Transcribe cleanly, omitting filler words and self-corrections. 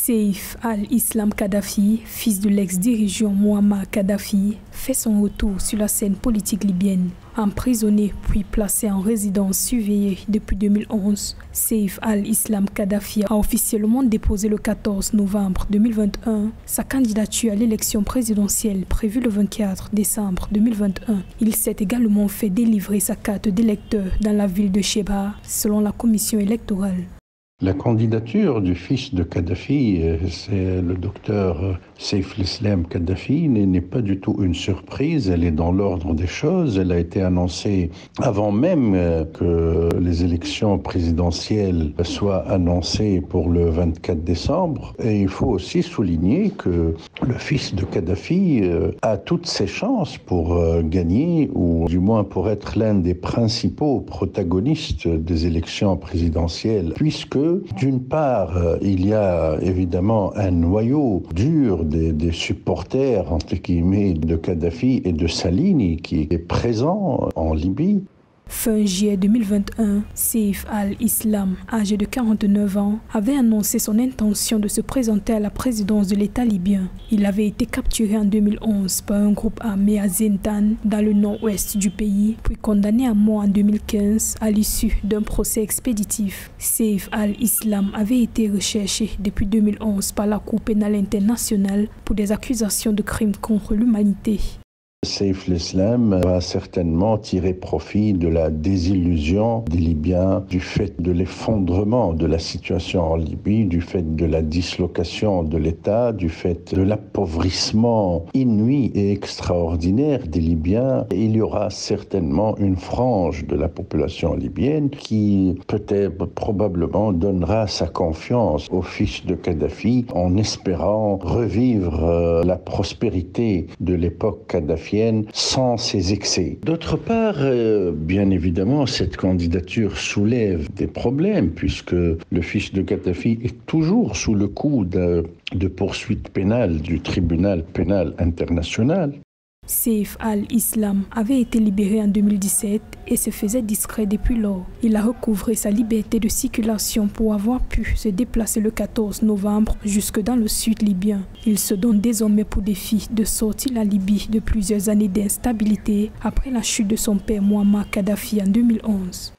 Saif al-Islam Kadhafi, fils de l'ex-dirigeant Mouammar Kadhafi, fait son retour sur la scène politique libyenne. Emprisonné puis placé en résidence surveillée depuis 2011, Saif al-Islam Kadhafi a officiellement déposé le 14 novembre 2021 sa candidature à l'élection présidentielle prévue le 24 décembre 2021. Il s'est également fait délivrer sa carte d'électeur dans la ville de Chebha, selon la commission électorale. La candidature du fils de Kadhafi, c'est le docteur Saif al-Islam Kadhafi, n'est pas du tout une surprise, elle est dans l'ordre des choses. Elle a été annoncée avant même que les élections présidentielles soient annoncées pour le 24 décembre. Et il faut aussi souligner que le fils de Kadhafi a toutes ses chances pour gagner, ou du moins pour être l'un des principaux protagonistes des élections présidentielles, puisque d'une part, il y a évidemment un noyau dur des supporters, entre guillemets, de Kadhafi et de Salini qui est présent en Libye. Fin juillet 2021, Saif al-Islam, âgé de 49 ans, avait annoncé son intention de se présenter à la présidence de l'État libyen. Il avait été capturé en 2011 par un groupe armé à Zintan, dans le nord-ouest du pays, puis condamné à mort en 2015 à l'issue d'un procès expéditif. Saif al-Islam avait été recherché depuis 2011 par la Cour pénale internationale pour des accusations de crimes contre l'humanité. Saif al-Islam va certainement tirer profit de la désillusion des Libyens, du fait de l'effondrement de la situation en Libye, du fait de la dislocation de l'État, du fait de l'appauvrissement inouï et extraordinaire des Libyens. Et il y aura certainement une frange de la population libyenne qui peut-être probablement donnera sa confiance au fils de Kadhafi en espérant revivre la prospérité de l'époque Kadhafi sans ses excès. D'autre part, bien évidemment, cette candidature soulève des problèmes puisque le fils de Kadhafi est toujours sous le coup de poursuites pénales du tribunal pénal international. Saif al-Islam avait été libéré en 2017 et se faisait discret depuis lors. Il a recouvré sa liberté de circulation pour avoir pu se déplacer le 14 novembre jusque dans le sud libyen. Il se donne désormais pour défi de sortir la Libye de plusieurs années d'instabilité après la chute de son père Mouammar Kadhafi en 2011.